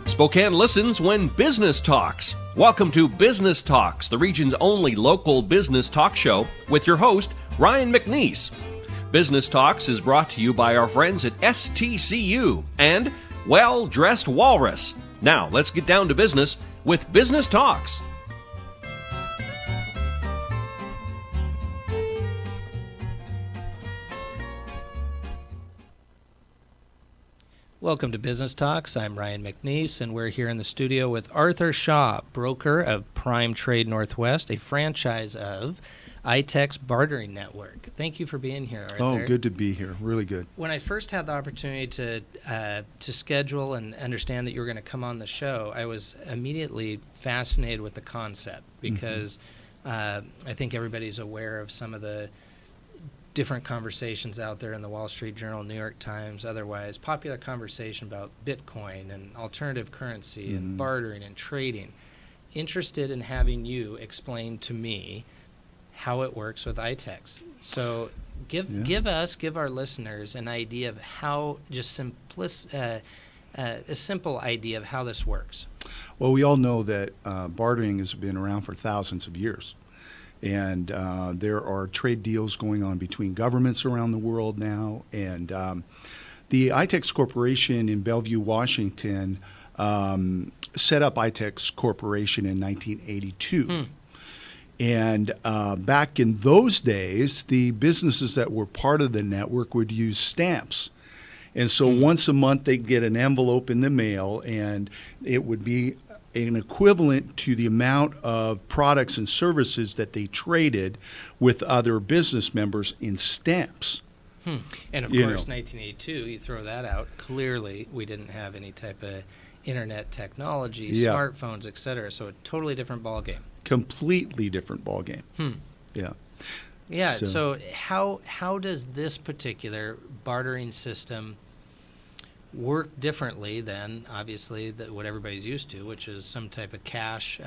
Spokane listens when business talks. Welcome to Business Talks, the region's only local business talk show with your host, Ryan McNeese. Business Talks is brought to you by our friends at STCU and Well Dressed Walrus. Now, let's get down to business with Business Talks. Welcome to Business Talks. I'm Ryan McNeese, and we're here in the studio with Arthur Shaw, broker of Prime Trade Northwest, a franchise of ITEX Bartering Network. Thank you for being here, Arthur. Oh, good to be here. Really good. When I first had the opportunity to schedule and understand that you were going to come on the show, I was immediately fascinated with the concept because I think everybody's aware of some of the different conversations out there in the Wall Street Journal, New York Times, otherwise, popular conversation about Bitcoin and alternative currency and bartering and trading. Interested in having you explain to me how it works with ITEX. So give our listeners an idea of how, a simple idea of how this works. Well, we all know that bartering has been around for thousands of years. And there are trade deals going on between governments around the world now. And the ITEX Corporation in Bellevue, Washington, set up ITEX Corporation in 1982. And back in those days, the businesses that were part of the network would use stamps. And so once a month, they'd get an envelope in the mail, and it would be an equivalent to the amount of products and services that they traded with other business members in stamps. And of course, 1982, you throw that out. Clearly, we didn't have any type of internet technology, smartphones, et cetera. So a totally different ballgame. Completely different ballgame. Yeah. So how does this particular bartering system work differently than, obviously, what everybody's used to, which is some type of cash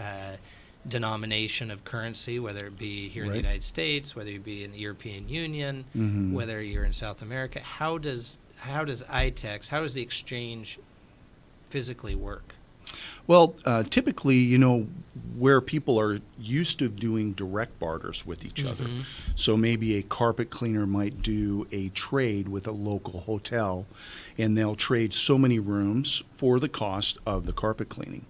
denomination of currency, whether it be here in the United States, whether it be in the European Union, whether you're in South America? How does ITEX, how does the exchange physically work? Well, typically, where people are used to doing direct barters with each other. So maybe a carpet cleaner might do a trade with a local hotel, and they'll trade so many rooms for the cost of the carpet cleaning.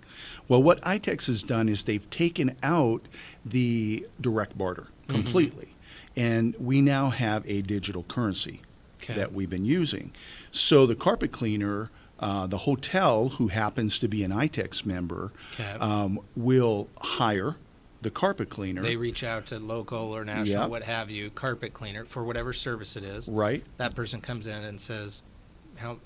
Well, what ITEX has done is they've taken out the direct barter completely, and we now have a digital currency that we've been using. So the carpet cleaner, the hotel, who happens to be an ITEX member, will hire the carpet cleaner. They reach out to local or national, what have you, carpet cleaner for whatever service it is. Right. That person comes in and says, how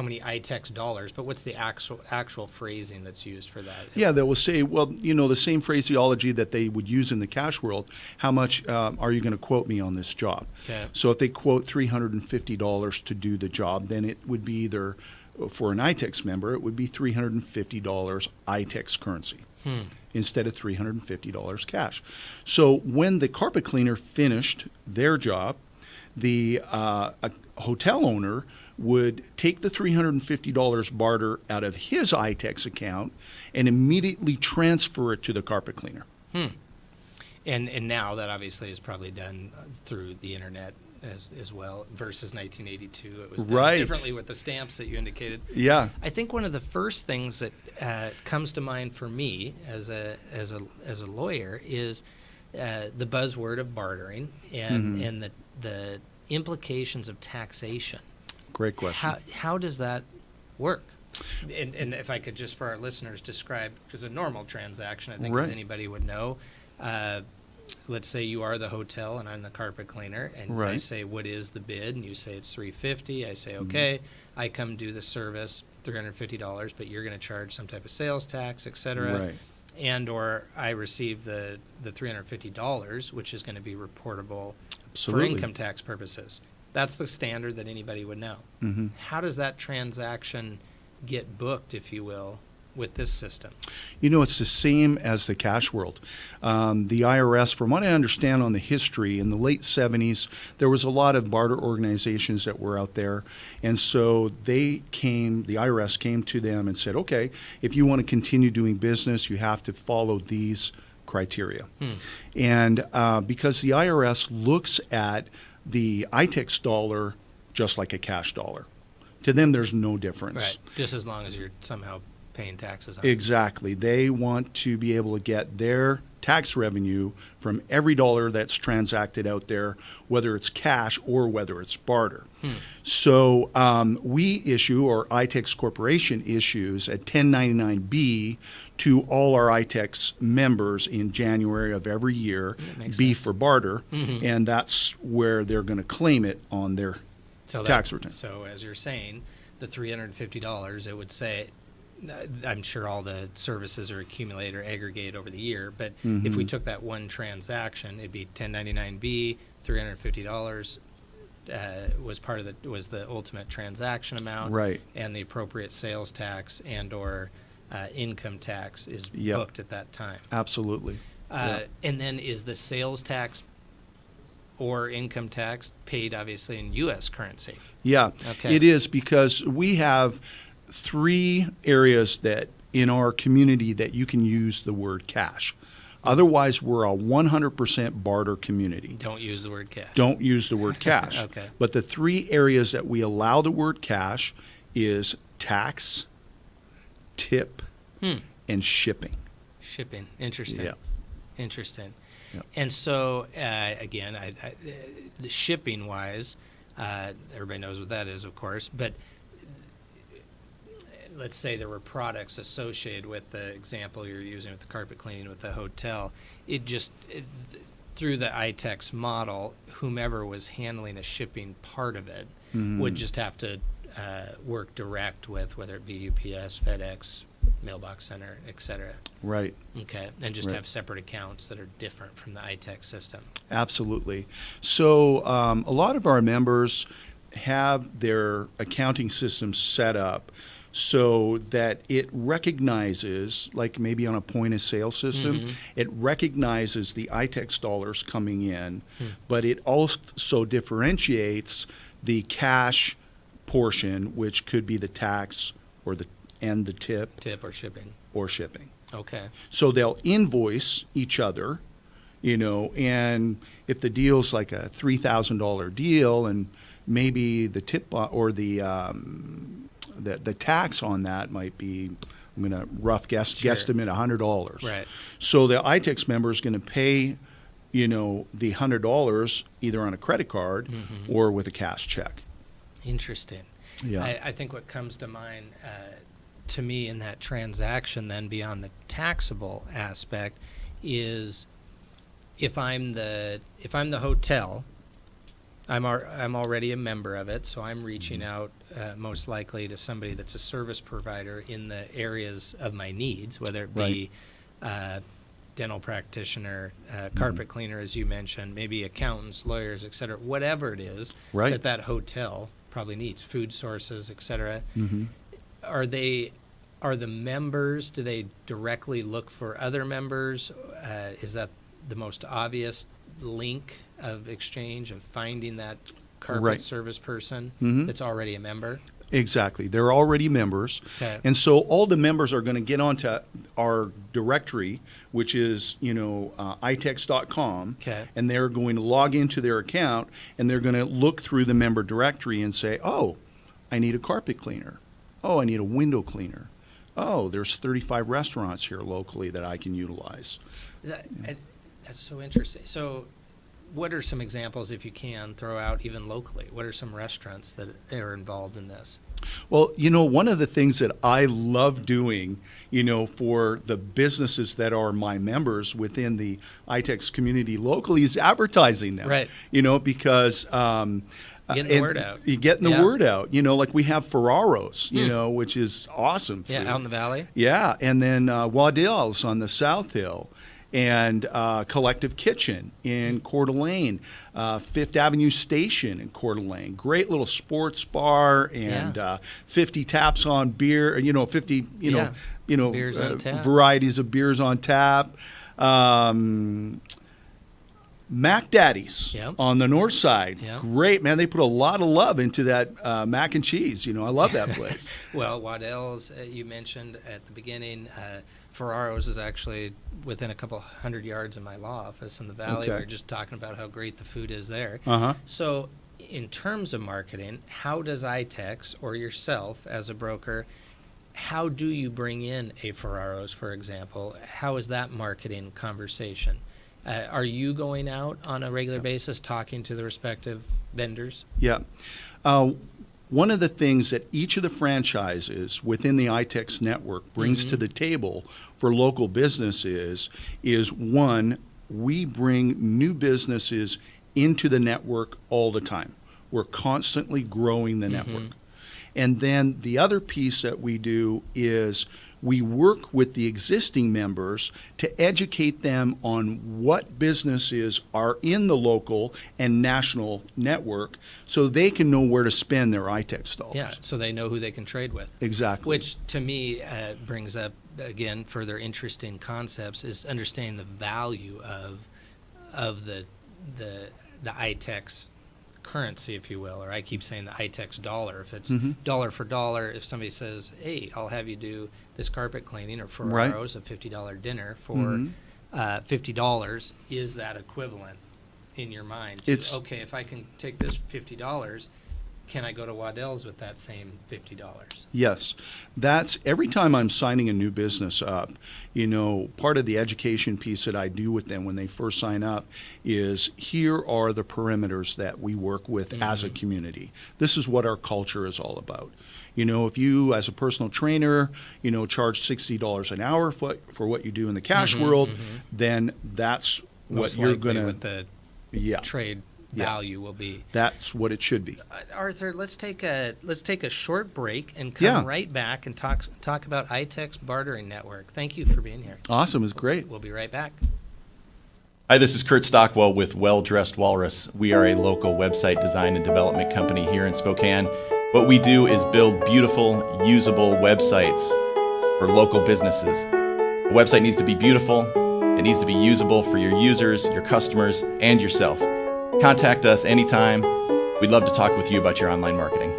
many ITEX dollars, but what's the actual phrasing that's used for that? Yeah, they will say, well, the same phraseology that they would use in the cash world. How much are you going to quote me on this job? So if they quote $350 to do the job, then it would be either, for an ITEX member, it would be $350 ITEX currency instead of $350 cash. So when the carpet cleaner finished their job, the hotel owner would take the $350 barter out of his ITEX account and immediately transfer it to the carpet cleaner. And now that obviously is probably done through the internet as well, versus 1982. It was done differently with the stamps that you indicated. Yeah. I think one of the first things that comes to mind for me as a lawyer is the buzzword of bartering and the implications of taxation. Great question. How does that work? And if I could just, for our listeners, describe, because a normal transaction, I think as anybody would know, let's say you are the hotel and I'm the carpet cleaner, and I say, what is the bid? And you say it's $350. I say, okay, I come do the service, $350, but you're going to charge some type of sales tax, et cetera. And or I receive the $350, which is going to be reportable for income tax purposes. That's the standard that anybody would know. How does that transaction get booked, if you will, with this system? It's the same as the cash world. The IRS, from what I understand on the history, in the late 70s, there was a lot of barter organizations that were out there. And so the IRS came to them and said, okay, if you want to continue doing business, you have to follow these criteria. And because the IRS looks at the ITEX dollar just like a cash dollar. To them, there's no difference. Right. Just as long as you're somehow paying taxes on it. Exactly. They want to be able to get their tax revenue from every dollar that's transacted out there, whether it's cash or whether it's barter. So we issue, or ITEX Corporation issues, a 1099B to all our ITEX members in January of every year, B for barter, and that's where they're going to claim it on their tax return. So as you're saying, the $350, it would say, I'm sure all the services are accumulated or aggregate over the year, but if we took that one transaction, it'd be 1099B, $350 was the ultimate transaction amount, right? And the appropriate sales tax and or income tax is booked at that time. Absolutely. And then is the sales tax or income tax paid obviously in U.S. currency? Yeah, okay. It is, because we have 3 areas that in our community that you can use the word cash. Otherwise, we're a 100% barter community. Don't use the word cash. Don't use the word cash. Okay. But the 3 areas that we allow the word cash is tax, tip, and shipping. Shipping. Interesting. Yeah. Interesting. Yep. And so, again, the shipping-wise, everybody knows what that is, of course, but let's say there were products associated with the example you're using with the carpet cleaning with the hotel. Through the ITEX model, whomever was handling the shipping part of it would just have to work direct with, whether it be UPS, FedEx, mailbox center, et cetera. Right. Okay. And just have separate accounts that are different from the ITEX system. Absolutely. So a lot of our members have their accounting systems set up so that it recognizes, like maybe on a point of sale system, it recognizes the ITEX dollars coming in, but it also differentiates the cash portion, which could be the tax or the tip. Tip or shipping. Or shipping. Okay. So they'll invoice each other, and if the deal's like a $3,000 deal, and maybe the tip or the tax on that might be, I'm going to rough guesstimate $100. Right. So the ITEX member is going to pay, the $100 either on a credit card or with a cash check. Interesting. Yeah. I think what comes to mind to me in that transaction, then beyond the taxable aspect, is if I'm the hotel, I'm already a member of it, so I'm reaching out most likely to somebody that's a service provider in the areas of my needs, whether it be dental practitioner, carpet cleaner, as you mentioned, maybe accountants, lawyers, et cetera, whatever it is that hotel probably needs, food sources, et cetera. Are the members, do they directly look for other members? Is that the most obvious link of exchange, of finding that carpet service person that's already a member? Exactly. They're already members. Okay. And so all the members are going to get onto our directory, which is, itex.com. Okay. And they're going to log into their account, and they're going to look through the member directory and say, oh, I need a carpet cleaner. Oh, I need a window cleaner. Oh, there's 35 restaurants here locally that I can utilize. That's so interesting. So what are some examples, if you can, throw out even locally? What are some restaurants that are involved in this? Well, one of the things that I love doing, for the businesses that are my members within the ITEX community locally is advertising them. Right. Because getting the word out. You're getting the word out. Like we have Ferraro's, which is awesome. Yeah, food. out in the valley. Yeah, and then Waddell's on the South Hill. and Collective Kitchen in Coeur d'Alene, Fifth Avenue Station in Coeur d'Alene. Great little sports bar and 50 taps on beer. 50 beers on tap. Varieties of beers on tap. Mac Daddy's on the north side. Great, man. They put a lot of love into that mac and cheese. I love that place. Well, Waddell's, you mentioned at the beginning, Ferraro's is actually within a couple hundred yards of my law office in the Valley. We were just talking about how great the food is there. So in terms of marketing, how does ITEX or yourself as a broker, how do you bring in a Ferraro's, for example? How is that marketing conversation? Are you going out on a regular basis talking to the respective vendors? Yeah. One of the things that each of the franchises within the ITEX network brings to the table for local businesses is, one, we bring new businesses into the network all the time. We're constantly growing the network. And then the other piece that we do is we work with the existing members to educate them on what businesses are in the local and national network so they can know where to spend their ITEX dollars. Yeah, so they know who they can trade with. Exactly. Which, to me, brings up, again, further interesting concepts, is understanding the value of the ITEX currency, if you will, or I keep saying the ITEX dollar. If it's dollar for dollar, if somebody says, hey, I'll have you do this carpet cleaning or Ferraro's, a $50 dinner for $50, is that equivalent in your mind? It's okay, if I can take this $50, can I go to Waddell's with that same $50? Yes. That's every time I'm signing a new business up, part of the education piece that I do with them when they first sign up is here are the perimeters that we work with as a community. This is what our culture is all about. If you, as a personal trainer, charge $60 an hour for what you do in the cash world, then that's what you're going to... What the trade value will be. That's what it should be. Arthur, let's take a short break and come right back and talk about ITEX Bartering Network. Thank you for being here. Awesome. It's great. We'll be right back. Hi, this is Kurt Stockwell with Well Dressed Walrus. We are a local website design and development company here in Spokane. What we do is build beautiful, usable websites for local businesses. A website needs to be beautiful. It needs to be usable for your users, your customers, and yourself. Contact us anytime. We'd love to talk with you about your online marketing.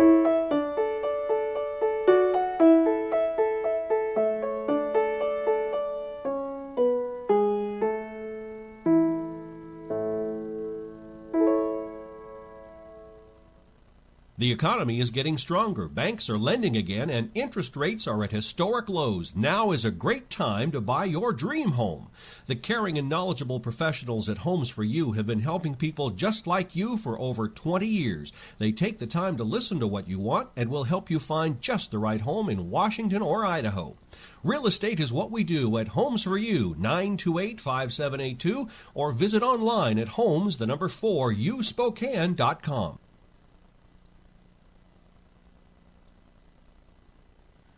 The economy is getting stronger, banks are lending again, and interest rates are at historic lows. Now is a great time to buy your dream home. The caring and knowledgeable professionals at Homes for You have been helping people just like you for over 20 years. They take the time to listen to what you want and will help you find just the right home in Washington or Idaho. Real estate is what we do at Homes for You, 928-5782, or visit online at homes4uspokane.com.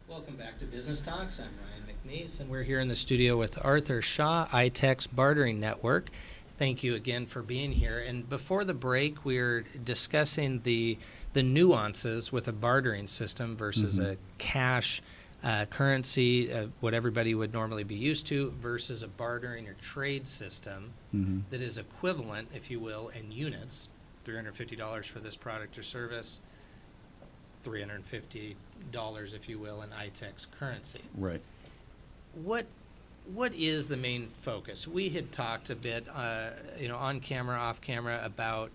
Welcome back to Business Talks. I'm Ryan McNeese, and we're here in the studio with Arthur Shaw, ITEX Bartering Network. Thank you again for being here. And before the break, we were discussing the nuances with a bartering system versus a cash currency, what everybody would normally be used to, versus a bartering or trade system that is equivalent, if you will, in units, $350 for this product or service, $350, if you will, in ITEX currency. Right. What is the main focus? We had talked a bit, on camera, off camera, about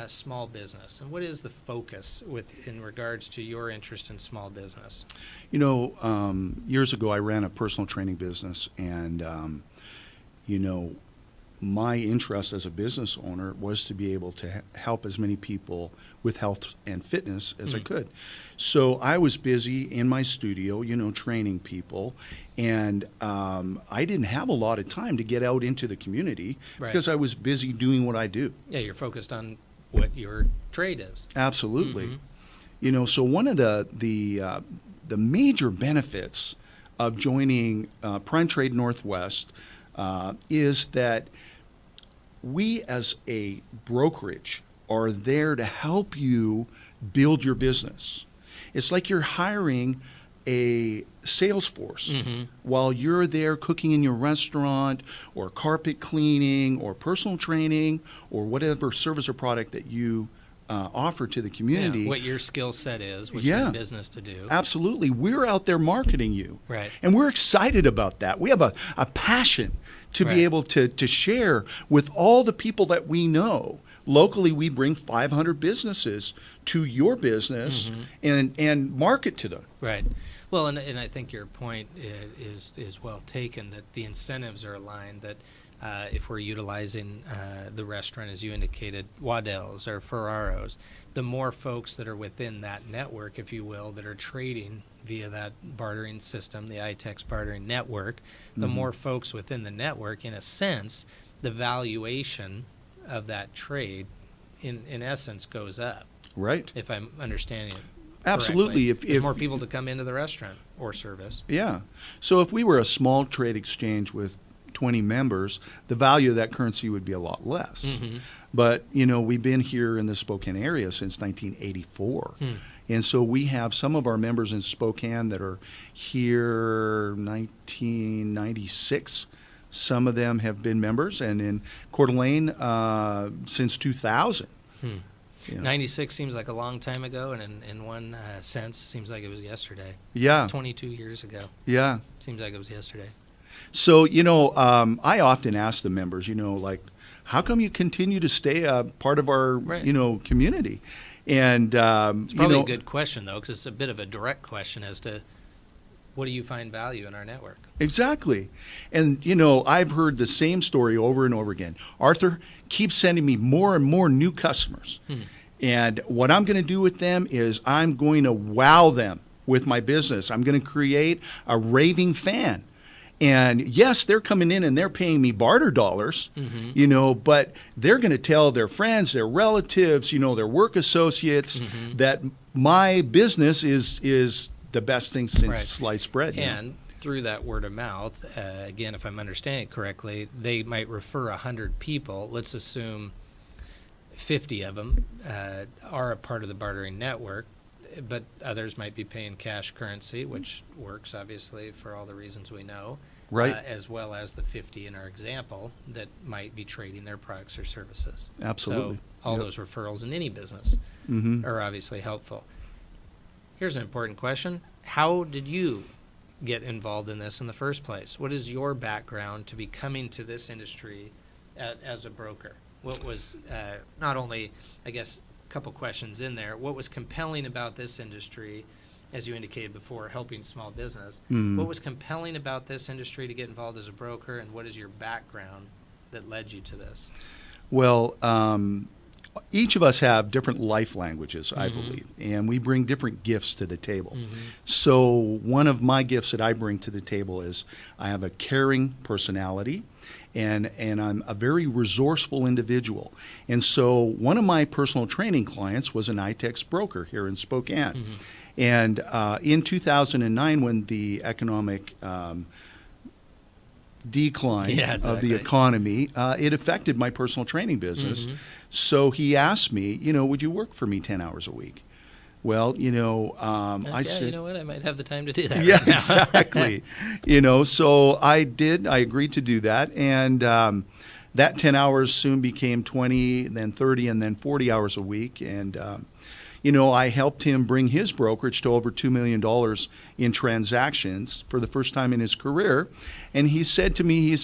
small business, and what is the focus in regards to your interest in small business? Years ago, I ran a personal training business, and my interest as a business owner was to be able to help as many people with health and fitness as I could. So I was busy in my studio, training people, and I didn't have a lot of time to get out into the community because I was busy doing what I do. Yeah, you're focused on what your trade is. Absolutely. So one of the major benefits of joining Prime Trade Northwest, is that we as a brokerage are there to help you build your business. It's like you're hiring a sales force while you're there cooking in your restaurant or carpet cleaning or personal training or whatever service or product that you offer to the community. Yeah, what your skill set is, what you're in business to do. Absolutely. We're out there marketing you. Right. And we're excited about that. We have a passion to be able to share with all the people that we know. Locally, we bring 500 businesses to your business and market to them. Right. Well, and I think your point is well taken, that the incentives are aligned, that if we're utilizing the restaurant, as you indicated, Waddell's or Ferraro's, the more folks that are within that network, if you will, that are trading via that bartering system, the ITEX bartering network, the more folks within the network, in a sense, the valuation of that trade, in essence, goes up. Right. If I'm understanding it Absolutely. correctly. There's more people to come into the restaurant or service. Yeah. So if we were a small trade exchange with 20 members, the value of that currency would be a lot less. But, we've been here in the Spokane area since 1984. And so we have some of our members in Spokane that are here 1996. Some of them have been members, and in Coeur d'Alene since 2000. 96 seems like a long time ago, and in one sense, seems like it was yesterday. Yeah. 22 years ago. Yeah. Seems like it was yesterday. So, I often ask the members, how come you continue to stay a part of our, community? And, it's probably a good question, though, because it's a bit of a direct question as to what do you find value in our network? Exactly. And, I've heard the same story over and over again. Arthur, keep sending me more and more new customers. And what I'm going to do with them is I'm going to wow them with my business. I'm going to create a raving fan. And yes, they're coming in and they're paying me barter dollars, but they're going to tell their friends, their relatives, their work associates that my business is the best thing since sliced bread. And through that word of mouth, again, if I'm understanding it correctly, they might refer 100 people. Let's assume 50 of them are a part of the bartering network, but others might be paying cash currency, which works, obviously, for all the reasons we know. Right. As well as the 50 in our example that might be trading their products or services. Absolutely. So all those referrals in any business are obviously helpful. Here's an important question. How did you get involved in this in the first place? What is your background to be coming to this industry as a broker? What was not only, I guess, a couple questions in there, what was compelling about this industry, as you indicated before, helping small business? What was compelling about this industry to get involved as a broker, and what is your background that led you to this? Well, each of us have different life languages, I believe, and we bring different gifts to the table. So one of my gifts that I bring to the table is I have a caring personality, and I'm a very resourceful individual. And so one of my personal training clients was an ITEX broker here in Spokane. And in 2009, when the economic decline of the economy, it affected my personal training business. So he asked me, would you work for me 10 hours a week? Well, I said, you know what, I might have the time to do that. Yeah, right now. exactly. So I did. I agreed to do that, and that 10 hours soon became 20, then 30, and then 40 hours a week, and I helped him bring his brokerage to over $2 million in transactions for the first time in his career. And he said to me,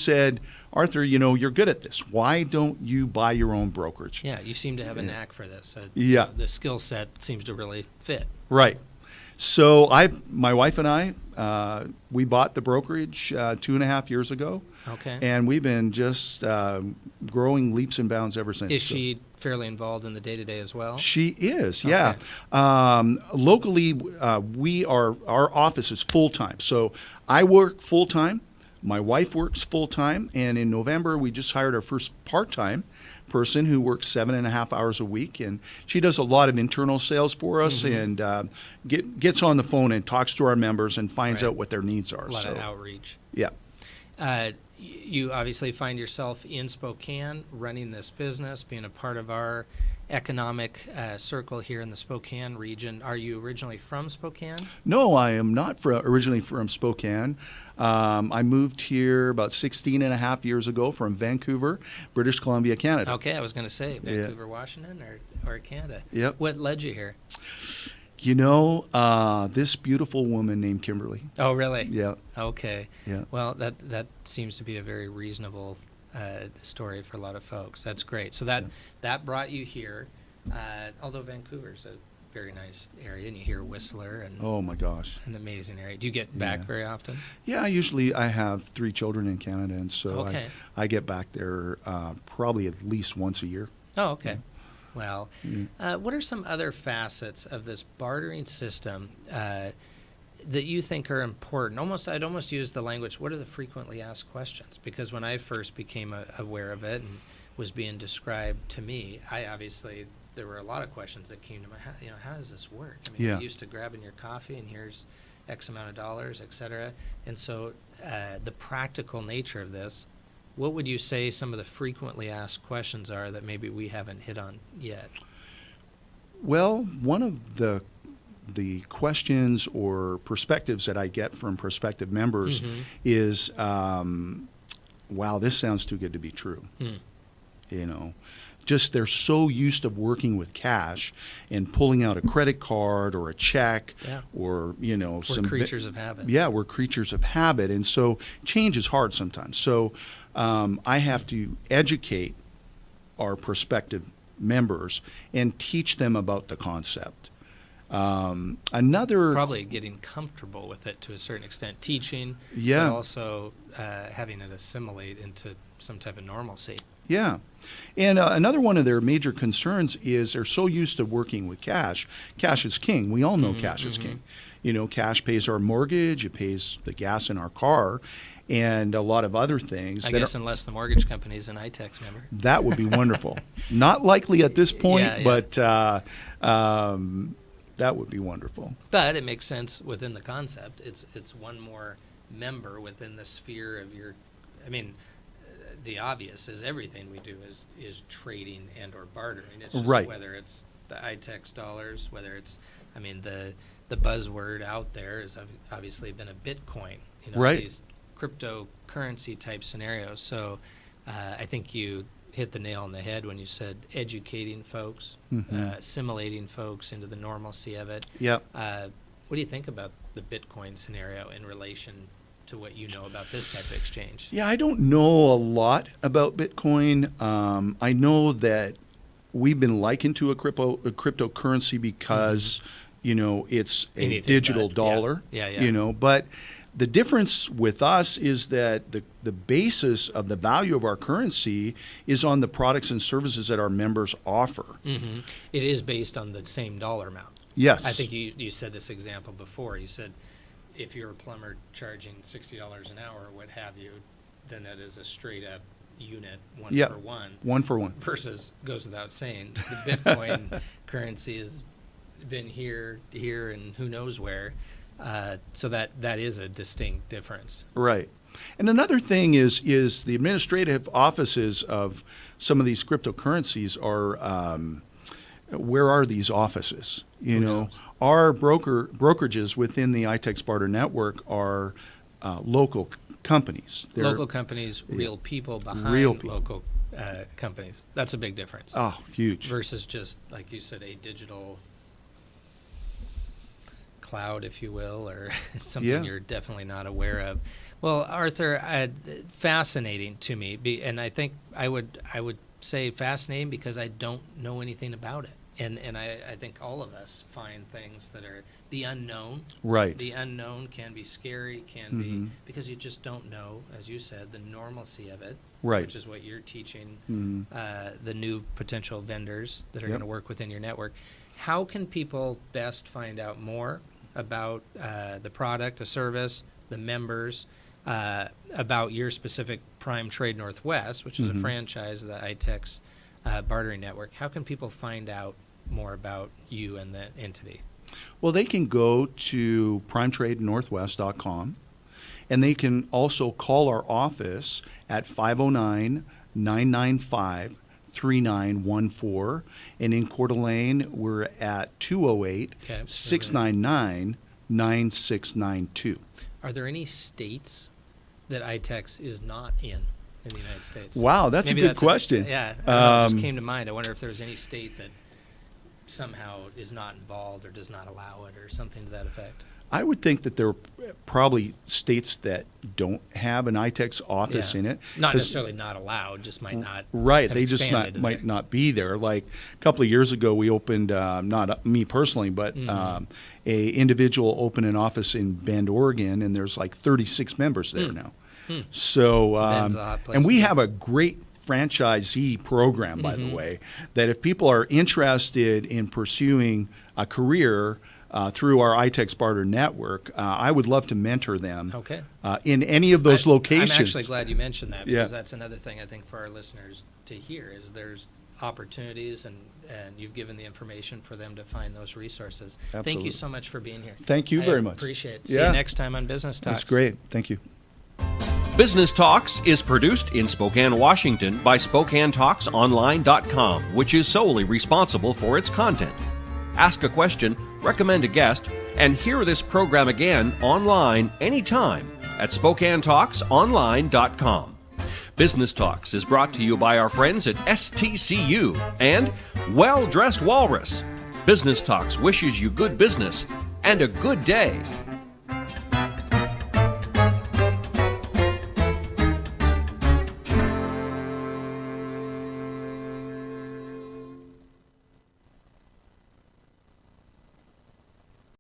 Arthur, you're good at this. Why don't you buy your own brokerage? Yeah, you seem to have a knack for this. The skill set seems to really fit. Right. So my wife and I, we bought the brokerage 2.5 years ago. Okay. And we've been just growing leaps and bounds ever since. Is she fairly involved in the day-to-day as well? She is, yeah. Locally, our office is full-time. So I work full-time. My wife works full-time. And in November, we just hired our first part-time person who works 7.5 hours a week. And she does a lot of internal sales for us and gets on the phone and talks to our members and finds out what their needs are. A lot of outreach. Yeah. You obviously find yourself in Spokane running this business, being a part of our economic circle here in the Spokane region. Are you originally from Spokane? No, I am not originally from Spokane. I moved here about 16 and a half years ago from Vancouver, British Columbia, Canada. Okay, I was going to say Vancouver, Washington, or Canada. Yep. What led you here? You know, this beautiful woman named Kimberly. Oh, really? Yeah. Okay. Yeah. Well, that seems to be a very reasonable story for a lot of folks. That's great. So that brought you here, although Vancouver's a very nice area, and you hear Whistler, and Oh my gosh. an amazing area. Do you get back Yeah. very often? Yeah, I have 3 children in Canada, and so Okay. I get back there probably at least once a year. Oh, okay. Well, Mm. what are some other facets of this bartering system that you think are important? I'd almost use the language, what are the frequently asked questions? Because when I first became aware of it and was being described to me, there were a lot of questions that came to my head. How does this work? I mean, Yeah. you're used to grabbing your coffee and here's X amount of dollars, et cetera. And so the practical nature of this, what would you say some of the frequently asked questions are that maybe we haven't hit on yet? Well, one of the questions or perspectives that I get from prospective members Mm-hmm. is, wow, this sounds too good to be true. You know, just they're so used to working with cash and pulling out a credit card or a check Yeah. or, We're creatures of habit. Yeah, we're creatures of habit. And so change is hard sometimes. So I have to educate our prospective members and teach them about the concept. Another Probably getting comfortable with it to a certain extent, teaching, Yeah. but also having it assimilate into some type of normalcy. Yeah. And another one of their major concerns is they're so used to working with cash. Cash is king. We all know cash is king. Cash pays our mortgage, it pays the gas in our car, and a lot of other things. I guess unless the mortgage company is an ITEX member. That would be wonderful. Not likely at this point, Yeah, yeah. but that would be wonderful. But it makes sense within the concept. It's one more member within the sphere of your. I mean, the obvious is everything we do is trading and or bartering. It's just Right. whether it's the ITEX dollars, whether it's, I mean, the buzzword out there has obviously been a Bitcoin. Right. These cryptocurrency type scenarios. So I think you hit the nail on the head when you said educating folks, assimilating folks into the normalcy of it. Yep. What do you think about the Bitcoin scenario in relation to what you know about this type of exchange? Yeah, I don't know a lot about Bitcoin. I know that we've been likened to a cryptocurrency because, it's a Anything digital but, dollar. Yeah. But the difference with us is that the basis of the value of our currency is on the products and services that our members offer. Mm-hmm. It is based on the same dollar amount. Yes. I think you said this example before. You said if you're a plumber charging $60 an hour or what have you, then that is a straight up unit, one Yeah. for one. One for one. Versus, goes without saying, the Bitcoin currency has been here, and who knows where. So that is a distinct difference. Right. And another thing is the administrative offices of some of these cryptocurrencies are, where are these offices? Our brokerages within the ITEX Barter Network are local companies. They're Local companies, real people behind Real people. local companies. That's a big difference. Oh, huge. Versus just, like you said, a digital cloud, if you will, or something Yeah. you're definitely not aware of. Well, Arthur, fascinating to me, and I think I would say fascinating because I don't know anything about it. And I think all of us find things that are the unknown. Right. The unknown can be scary, be because you just don't know, as you said, the normalcy of it. Right. Which is what you're teaching the new potential vendors that are Yep. going to work within your network. How can people best find out more about the product, the service, the members, about your specific Prime Trade Northwest, which is a franchise of the ITEX bartering network? How can people find out more about you and the entity? Well, they can go to primetradenorthwest.com, And they can also call our office at 509-995-3914. And in Coeur d'Alene, we're at 208-699-9692. Are there any states that ITEX is not in the United States? Wow, that's Maybe a good question. Yeah, it just came to mind. I wonder if there's any state that somehow is not involved or does not allow it or something to that effect. I would think that there are probably states that don't have an ITEX office in it. Not necessarily not allowed, just might not. Right, have they just expanded might there. not be there. Like a couple of years ago, we opened, not me personally, but a individual opened an office in Bend, Oregon, and there's like 36 members there now. So, Bend's a hot place and to we be. have a great franchisee program, by the way, that if people are interested in pursuing a career through our ITEX Barter Network, I would love to mentor them in any of those locations. I'm actually glad you mentioned that, because Yeah. that's another thing I think for our listeners to hear is there's opportunities, and you've given the information for them to find those resources. Thank Absolutely. you so much for being here. Thank you very much. Appreciate it. See Yeah. you next time on Business Talks. That's great. Thank you. Business Talks is produced in Spokane, Washington by SpokaneTalksOnline.com, which is solely responsible for its content. Ask a question, recommend a guest, and hear this program again online anytime at SpokaneTalksOnline.com. Business Talks is brought to you by our friends at STCU and Well Dressed Walrus. Business Talks wishes you good business and a good day.